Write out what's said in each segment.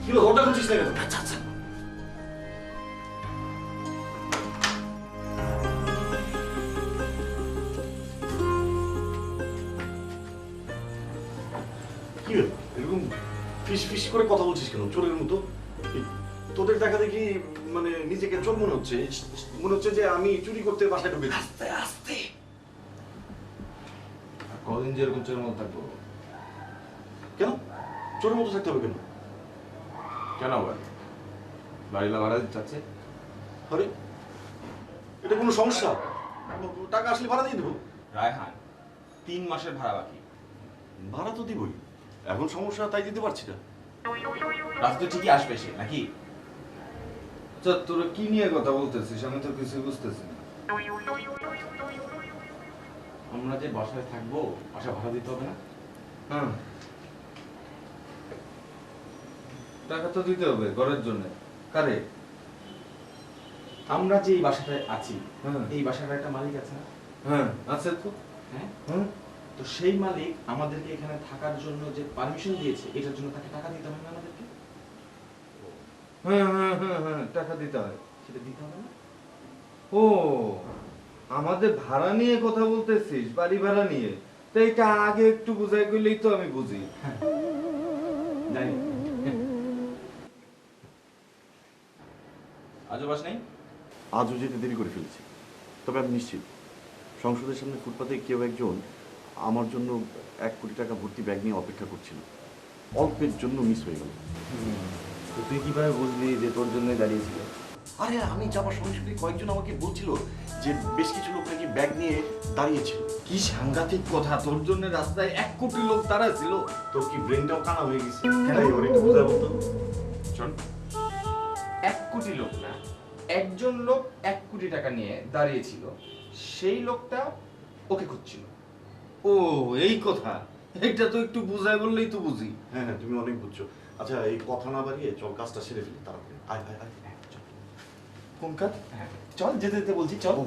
কি হলো, ওটা করছিস না কেন? আচ্ছা আচ্ছা। কি হলো, এরকম ফিস ফিস করে কথা বলছিস কেন চোরের মতো? তোদের দেখা দেখি মানে নিজেকে চোর মনে হচ্ছে যে আমি চুরি করতে বাসায় ঢুকে। আস্তে আস্তে। কদিন যেরকম চোরের মতো থাকবো? কেন চোরের মতো থাকতে হবে কেন? কেন আবার বাড়িলা ভাড়া দিতে চাচ্ছে? আরে এটা কোনো সমস্যা? টাকা আসলে ভাড়া দিয়ে দেবো। রায়হান 3 মাসের ভাড়া বাকি। ভাড়া তো দিবই, এখন সমস্যা তাই দিতে পারছি না। রাস্তা ঠিকই আসবে সে নাকি? আচ্ছা তোরা কি নিয়ে কথা বলতেছিস? আমি তো কিছু বুঝতেছি না। আমরা যে বাসায় থাকবো, বাসা ভাড়া দিতে হবে না? হ্যাঁ, টাকা তো দিতে হবে ঘরের জন্য। কারে? আমরা যে এই বাসাটায় আছি, হ্যাঁ। এই বাসাটার একটা মালিক আছে না? হ্যাঁ আছে তো। হ্যাঁ, হ্যাঁ তো সেই মালিক আমাদেরকে এখানে থাকার জন্য যে পারমিশন দিয়েছে, এটার জন্য তাকে টাকা দিতে হবে না আমাদেরকে? হ্যাঁ হ্যাঁ হ্যাঁ হ্যাঁ টাকা দিতে হয়। সেটা দিতে হবে না? ও, আমাদের ভাড়া নিয়ে কথা বলতেছিস? বাড়ি ভাড়া নিয়ে? তো এটা আগে একটু বুঝাই গেলেই তো আমি বুঝি। জানি। আজও বাস নেই? আজও যেতে দেরি করে ফেলেছি, তবে আমি নিশ্চিত সংসদের সামনে ফুটপাতে কেউ একজন আমার জন্য 1 কোটি টাকা ভর্তি ব্যাগ নিয়ে অপেক্ষা করছিল। অল্পের জন্য মিস হয়ে গেল। তো তুই কিভাবে বুঝলি যে তোর জন্যই দাঁড়িয়েছিল? আরে আমি যাবার সঙ্গে সঙ্গে কয়েকজন আমাকে বলছিল যে বেশ কিছু লোক নাকি ব্যাগ নিয়ে দাঁড়িয়েছিল। কি সাংঘাতিক কথা! তোর জন্য রাস্তায় 1 কোটি লোক তারা ছিল। তোর কি ব্রেনটাও কানা হয়ে গেছে? কেন এবার একটু বোঝা বলতো। শোন, 1 কোটি লোক না, একজন লোক 1 কোটি টাকা নিয়ে দাঁড়িয়েছিল, সেই লোকটা ওকে খুঁজছিল। ও এই কথা, এটা তো একটু বুঝাই বললেই তো বুঝি। হ্যাঁ হ্যাঁ, তুমি অনেক বুঝছো। আচ্ছা এই কথা না বাড়িয়ে চল কাজটা সেরে ফেলি তাড়াতাড়ি। আয় আয় আয়। চল। কোন কাজ? হ্যাঁ, চল যেতে যেতে বলছি, চল।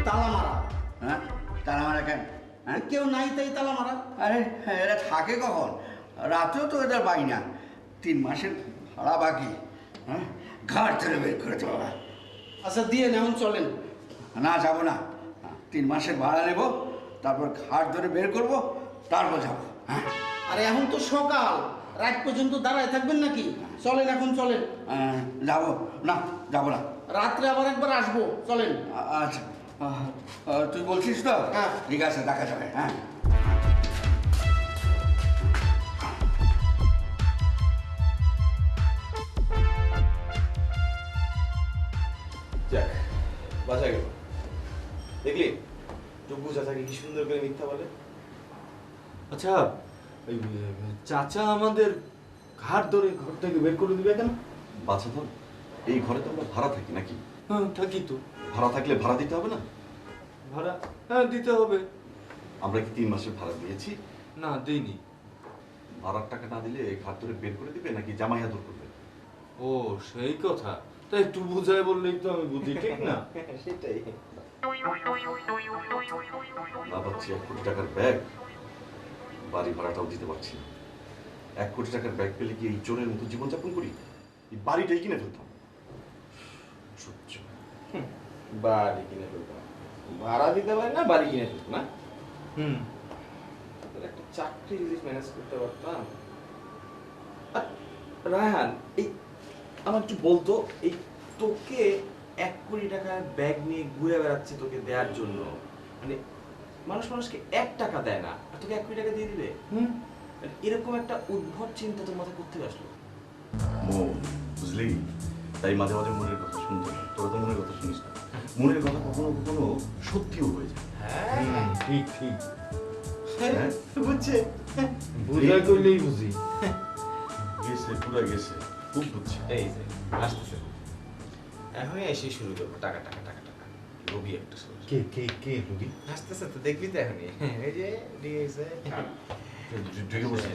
তালা মারা। হ্যাঁ, তালা মারা কেন? হ্যাঁ, কেউ নাই তাই তালা মারা। আরে এরা থাকে কখন? রাতেও তো এদের পাই না। 3 মাসের ভাড়া বাকি। হ্যাঁ, ঘাট ধরে বের করে দেবো। আচ্ছা দিয়ে এখন চলেন। না, যাবো না। 3 মাসের ভাড়া নেব, তারপর ঘাট ধরে বের করব, তারপর যাবো। হ্যাঁ, আরে এখন তো সকাল, রাত পর্যন্ত দাঁড়ায় থাকবেন নাকি? চলেন এখন চলেন। যাবো না, যাবো না। রাত্রে আবার একবার আসবো, চলেন। আচ্ছা, তুই বলছিস তো? হ্যাঁ। ঠিক আছে, দেখা যাবে। হ্যাঁ। যাক, বাঁচা গেল। দেখলি টুকু চাচাকে কি সুন্দর করে মিথ্যা বলে। আচ্ছা এই চাচা আমাদের ঘাট ধরে ঘর থেকে বের করে দিবে কেন? বাচ্চা তো এই ঘরে তো আমরা ভাড়া থাকি নাকি? হ্যাঁ থাকি তো। ভাড়া থাকলে ভাড়া দিতে হবে না? ভাড়া হ্যাঁ দিতে হবে। আমরা কি 3 মাসের ভাড়া দিয়েছি? না দেইনি। ভাড়ার টাকা না দিলে ঘাট ধরে বের করে দিবে নাকি জামাই আদর করবে? ও সেই কথা, তাই একটু বুঝাই বললেই তো আমি বুঝি, ঠিক না? সেটাই। না পাচ্ছি 1 কোটি টাকার ব্যাগ, বাড়ি ভাড়াটাও দিতে পারছি না। 1 কোটি টাকার ব্যাগ পেলে কি এই চোরের মতো জীবনযাপন করি? এই বাড়িটাই কিনে ফেলতাম। সহ্য। বাড়ি কিনে ফেলবো না, ভাড়া দিতে পারি না, বাড়ি কিনে ফেলবো না। হুম। তোর একটা চাকরি যদি ম্যানেজ করতে পারতাম। আর রায়হান, এই আমার একটু বলতো, এই তোকে 1 কোটি টাকার ব্যাগ নিয়ে ঘুরে বেড়াচ্ছে তোকে দেওয়ার জন্য, মানে মানুষকে 1 টাকা দেয় না, আর তোকে 1 কোটি টাকা দিয়ে দিবে? মানে এরকম একটা উদ্ভট চিন্তা তোর মাথায় করতে আসলো? মো বুঝলি, তাই মাঝে মাঝে মনের কথা শুনতে হয়। তোরা তো মনের কথা শুনিস না। মনের কথা কখনো কখনো সত্যিও হয়ে যায়। হ্যাঁ ঠিক ঠিক হ্যাঁ বুঝছে বুঝাই করলেই বুঝি। গেছে, পুরা গেছে, খুব বুঝছে। এই যে আসতেছে, এখন এসে শুরু করবো টাকা টাকা টাকা টাকা, লোভী একটা শুরু কে কে কে রুগী? আসতেছে তো, দেখবি তো এখনই। এই যে ঠিক আছে, ঢুকে বসে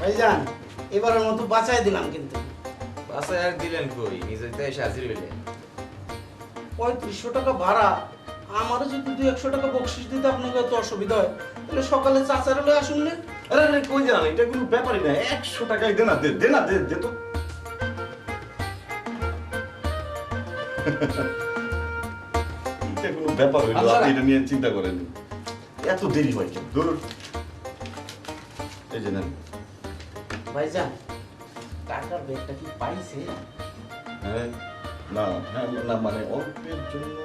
ভাইজান এবারের মতো বাঁচাই দিলাম কিন্তু। বাসায় আর দিলেন কই, নিজে তো এসে হাজির হইলেন। 3500 টাকা ভাড়া, আমারও যদি 200 টাকা বকশিস দিতে আপনাকে তো অসুবিধা হয়, তাহলে সকালে চাচার হলে আসুন না। আরে আরে কই যান, এটা কোনো ব্যাপারই না। 100 টাকাই দে না, দে দে না, দে দে তো। এটা কোনো ব্যাপার হইলো? আচ্ছা। আপনি এটা নিয়ে চিন্তা করেন। এত দেরি হয় কেন? ধরুন এই যে নেন। ভাইজান টাকার ব্যাগটা কি পাইছে? হ্যাঁ না, হ্যাঁ না, মানে অল্পের জন্য।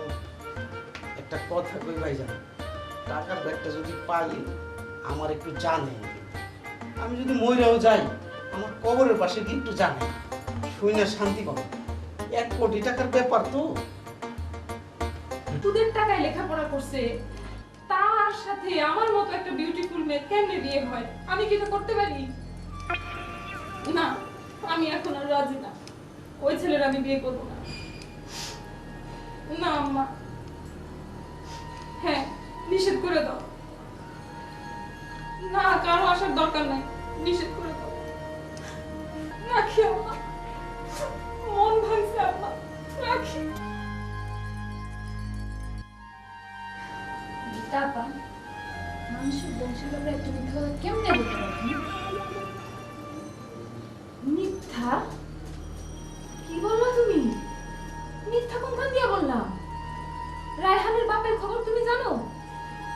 একটা কথা কই ভাইজান, টাকার ব্যাগটা যদি পাই আমার একটু জানেন, আমি যদি মইরাও যাই আমার কবরের পাশে গিয়ে একটু জানেন, শুই না শান্তি পাবো। 1 কোটি টাকার ব্যাপার তো। তোদের টাকায় লেখাপড়া করছে, তার সাথে আমার মতো একটা বিউটিফুল মেয়ে কেমনে বিয়ে হয়? আমি কি এটা করতে পারি? না, আমি এখন আর রাজি না। ওই ছেলের আমি বিয়ে করবো না। না আম্মা, হ্যাঁ নিষেধ করে দাও। না, কারো আসার দরকার নাই, নিষেধ করে দাও। রাখি আম্মা, মন ভাঙছে আম্মা, রাখি। তারপর মানুষের বংশের ব্যাপারে একটু মিথ্যা কথা কেমনে বলতে পারবি? মিথ্যা? কি বললা তুমি? মিথ্যা কোনখান দিয়ে বললাম? রায়হানের বাপের খবর তুমি জানো?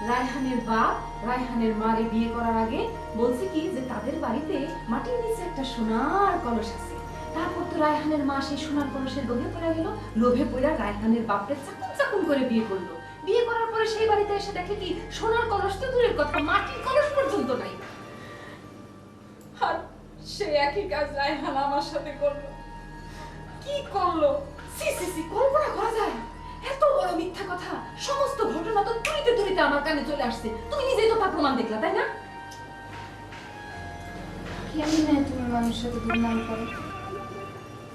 রায়হানের বাপ রায়হানের মারে বিয়ে করার আগে বলছে কি যে তাদের বাড়িতে মাটির নিচে একটা সোনার কলস আছে। তারপর তো রায়হানের মা সেই সোনার কলসের লোভে পড়ে গেল, লোভে পড়ে রায়হানের বাপরে চাকুন চাকুন করে বিয়ে করলো। বিয়ে করার পরে সেই বাড়িতে এসে দেখে কি সোনার কলস তো দূরের কথা, মাটির কলস পর্যন্ত নাই। আর সে একই কাজ রায়হান আমার সাথে করলো। কি করলো? সি সি সি, কল্পনা করা যায়? এত বড় মিথ্যা কথা, সমস্ত ঘটনা তো তুলিতে তুলিতে আমার কানে চলে আসছে। তুমি নিজেই তো তার প্রমাণ দেখলা, তাই না? কেমনে তুমি মানুষের সাথে দুর্নাম করো?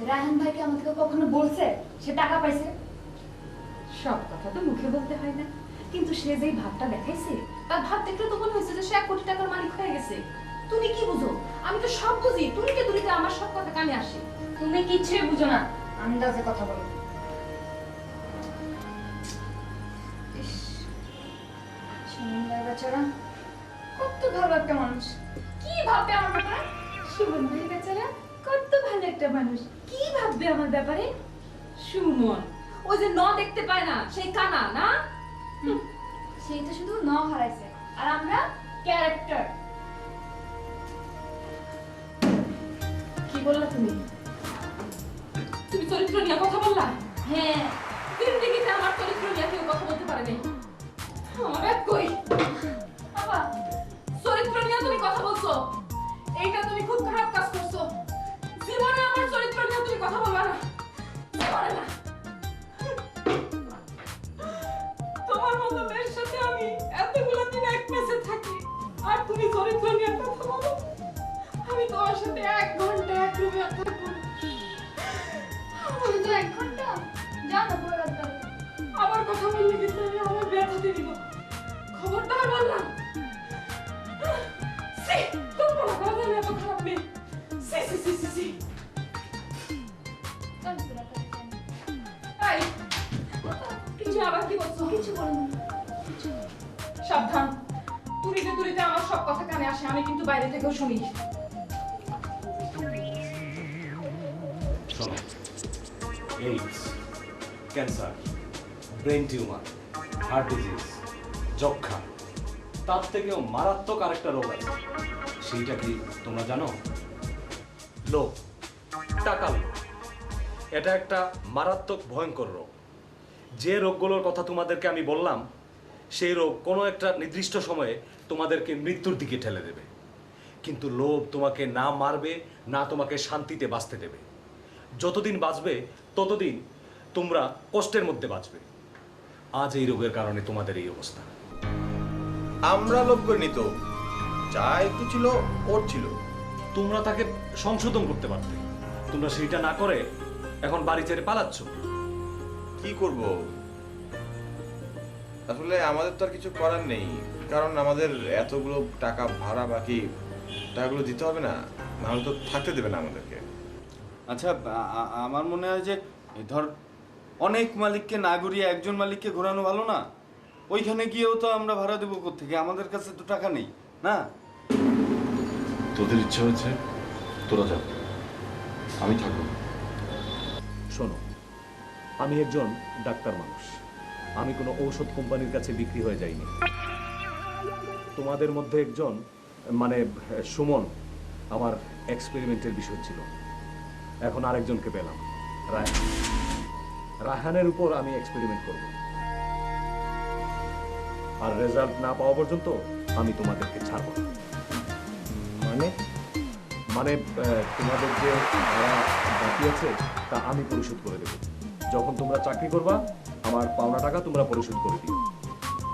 রায়হান ভাইকে আমাকে কখনো বলছে সে টাকা পাইছে? সব কথা তো মুখে বলতে হয় না, কিন্তু সে যেই ভাবটা দেখাইছে তার ভাব দেখলে তো মনে হয়েছে যে সে 1 কোটি টাকার মালিক হয়ে গেছে। তুমি কি বুঝো? আমি তো সব বুঝি, তুলিতে তুলিতে আমার সব কথা কানে আসে। তুমি কিচ্ছুই বুঝো না, আন্দাজে কথা বলো। ইস, সুমন ভাই বেচারা কত ভালো একটা মানুষ, কি ভাববে আমার ব্যাপারে? সুমন ভাই বেচারা কত ভালো একটা মানুষ, কি ভাববে আমার ব্যাপারে? সুমন ওই যে ন দেখতে পায় না, সেই কানা না? সেই তো শুধু ন হারাইছে, আর আমরা ক্যারেক্টার। কি বললা তুমি? তুমি চরিত্র নিয়ে কথা বললা? হ্যাঁ, জিন্দেগিতে আমার চরিত্র নিয়ে কেউ কথা বলতে পারে নাই। আমার এক কই বাবা, চরিত্র নিয়ে তুমি কথা বলছো, এইটা তুমি খুব খারাপ কাজ করছো। জীবনে আমার চরিত্র নিয়ে তুমি কথা বলবা না, জীবনে না। তোমার মতো মেয়ের সাথে আমি এতগুলো দিন এক মেসে থাকি, আর তুমি চরিত্র নিয়ে কথা বলো? আমি তোমার সাথে 1 ঘন্টা 1 রুমে থাকবো না। তুমি তো 1 ঘন্টা যাও না পরে রাত পাবে। আবার কথা বললে কিন্তু আমি আমার ব্যথাতে দিব। খবরদার বললাম। সি, তোমরা না কথা বলে এত খারাপ নেই। সি সি সি সি সি। এই, কিছু আবার কি বলছো? কিছু বলো না। সাবধান, তুরিতে তুরিতে আমার সব কথা কানে আসে, আমি কিন্তু বাইরে থেকেও শুনি। শোনো, AIDS, cancer, brain tumour, heart disease, যক্ষা, তার থেকেও মারাত্মক আরেকটা রোগ আছে। সেইটা কি তোমরা জানো? লোভ, টাকার লোভ। এটা একটা মারাত্মক ভয়ঙ্কর রোগ। যে রোগগুলোর কথা তোমাদেরকে আমি বললাম, সেই রোগ কোনো একটা নির্দিষ্ট সময়ে তোমাদেরকে মৃত্যুর দিকে ঠেলে দেবে। কিন্তু লোভ তোমাকে না মারবে, না তোমাকে শান্তিতে বাঁচতে দেবে। যতদিন বাঁচবে ততদিন তোমরা কষ্টের মধ্যে বাঁচবে। আজ এই রোগের কারণে তোমাদের এই অবস্থা। আমরা লোভ করিনি তো, যা একটু ছিল ওর ছিল। তোমরা তাকে সংশোধন করতে পারতে, তোমরা সেইটা না করে এখন বাড়ি ছেড়ে পালাচ্ছ। কি করব, আসলে আমাদের তো আর কিছু করার নেই, কারণ আমাদের এতগুলো টাকা ভাড়া বাকি, টাকাগুলো দিতে হবে না, নাহলে তো থাকতে দেবে না আমাদেরকে। আচ্ছা, আমার মনে হয় যে ধর অনেক মালিককে না ঘুরিয়ে একজন মালিককে ঘোরানো ভালো না? ওইখানে গিয়েও তো আমরা ভাড়া দেবো কোত্থেকে? আমাদের কাছে তো টাকা নেই না। তোদের ইচ্ছা হয়েছে, তোরা যা, আমি থাকবো। শোনো, আমি একজন ডাক্তার মানুষ, আমি কোনো ঔষধ কোম্পানির কাছে বিক্রি হয়ে যাইনি। তোমাদের মধ্যে একজন মানে সুমন আমার এক্সপেরিমেন্টের বিষয় ছিল, এখন আরেকজনকে পেলাম, রায়হান। রায়হানের উপর আমি এক্সপেরিমেন্ট করব, আর রেজাল্ট না পাওয়া পর্যন্ত আমি তোমাদেরকে ছাড়ব না। মানে মানে তোমাদের যে ভাড়া বাকি আছে তা আমি পরিশোধ করে দেব। যখন তোমরা চাকরি করবা আমার পাওনা টাকা তোমরা পরিশোধ করে দিও,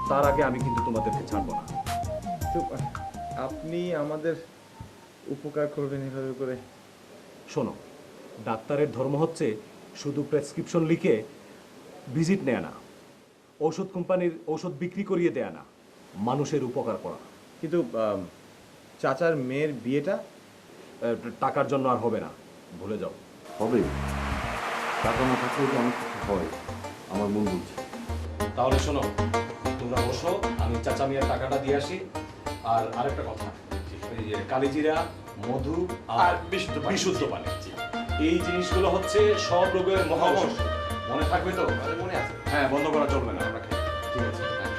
তার আগে আমি কিন্তু তোমাদেরকে ছাড়বো না। তো আপনি আমাদের উপকার করবেন এভাবে করে? শোনো, ডাক্তারের ধর্ম হচ্ছে শুধু প্রেসক্রিপশন লিখে ভিজিট নেয় না, ঔষধ কোম্পানির ঔষধ বিক্রি করিয়ে দেয়া না, মানুষের উপকার করা। কিন্তু চাচার মেয়ের বিয়েটা টাকার জন্য আর হবে না, ভুলে যাও। হবে, টাকা না থাকলেও তো অনেক কিছু হয়, আমার মন বলছে। তাহলে শোনো, তোমরা বসো, আমি চাচা মিয়ার টাকাটা দিয়ে আসি। আর আরেকটা কথা, এই যে কালিজিরা, মধু আর বিশুদ্ধ পানি, এই জিনিসগুলো হচ্ছে সব রোগের মহাঔষধ। মনে থাকবে তো? মনে আছে। হ্যাঁ, বন্ধ করা চলবে না। ঠিক আছে, হ্যাঁ।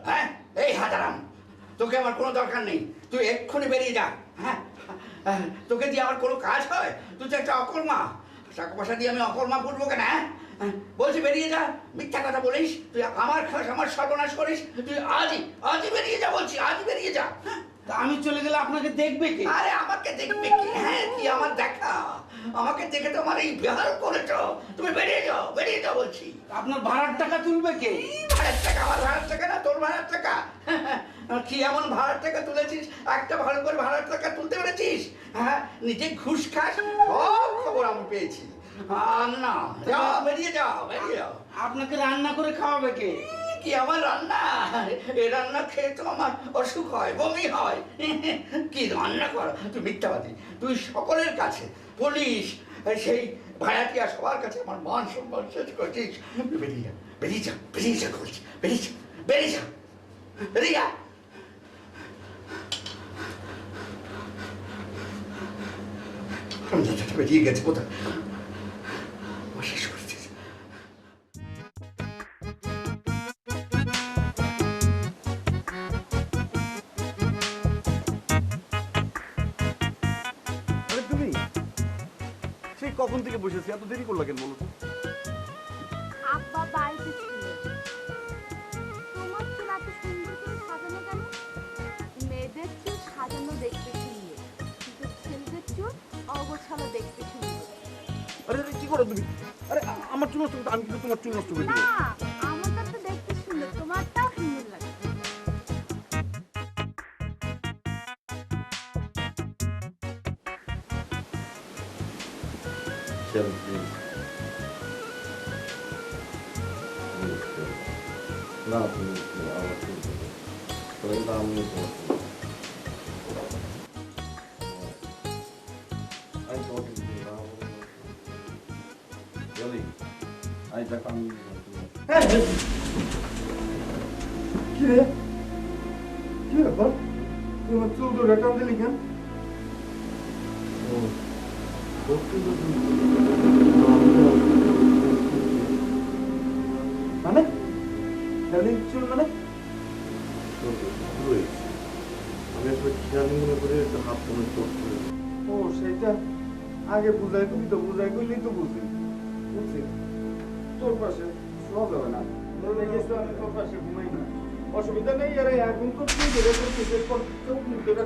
হ্যাঁ, এই হাজারাম, তোকে আমার কোনো দরকার নেই, তুই এক্ষুনি বেরিয়ে যা। হ্যাঁ, তোকে দিয়ে আমার কোনো কাজ হয়? তুই তো একটা অকর্মা, টাকা পয়সা দিয়ে আমি অকর্মা করবো কেন? হ্যাঁ, বলছি বেরিয়ে যা। মিথ্যা কথা বলিস, তুই আমার খাস, আমার সর্বনাশ করিস। তুই আজই বেরিয়ে যা বলছি, আজই বেরিয়ে যা। তা আমি চলে গেলে আপনাকে দেখবে কে? আরে আমাকে দেখবে কি? হ্যাঁ, কি আমার দেখা? আমাকে দেখে তোমার এই বেহাল করেছ। তুমি বেরিয়ে যাও বলছি। আপনার ভাড়ার টাকা তুলবে কে? ভাড়ার টাকা? আমার ভাড়ার টাকা না তোর ভাড়ার টাকা? কি এমন ভাড়ার টাকা তুলেছিস? একটা ভালো করে ভাড়ার টাকা তুলতে পেরেছিস? হ্যাঁ, নিজে ঘুষ খাস, সব খবর আমি পেয়েছি। আর না, যাও, বেরিয়ে যাও। আপনাকে রান্না করে খাওয়াবে কে? কি আমার রান্না? এই রান্না খেয়ে তো আমার অসুখ হয়, বমি হয়। কি রান্না কর? তুই মিথ্যাবাদী, তুই সকলের কাছে, পুলিশ, সেই ভাড়াটিয়া, সবার কাছে আমার মান সম্মান শেষ করছিস। বেরিয়ে যা বলছি, বেরিয়ে যা। বেরিয়ে গেছে কোথায়? শেষ করছিস। তুমি সেই কখন থেকে বসেছি, এত দেরি করলা কেন বলো তো? আব্বা বাড়িতে ছিল। তোমার চুল এত সুন্দর করে সাজানো কেন? মেয়েদের চুল সাজানো দেখতে সুন্দর, কিন্তু ছেলেদের চুল অগোছালো দেখতে সুন্দর। আরে কি করো তুমি? আরে আমার চুল নষ্ট করতে, আমি কিন্তু তোমার চুল নষ্ট করে না, দিবো। আমারটা তো দেখতে সুন্দর, তোমারটাও সুন্দর লাগে। না তুমি আমার চুল কিন্তু আমি কি রে, কি ব্যাপার? তোমার চুল ধরে টান দিলি কেন? মানে চুল মানে আমি আসলে খেয়ালি মনে করে একটা হাত মনে করতে। ও সেটা আগে বুঝাই, তুমি তো বুঝাই করলেই তো বুঝি। বুঝছি তোর পাশে সব হবে না, আমি তোর পাশে ঘুমাই না, অসুবিধা নেই। আরে এখন তো তুই বেড়ে করছিস, চোখ মুখ দেবে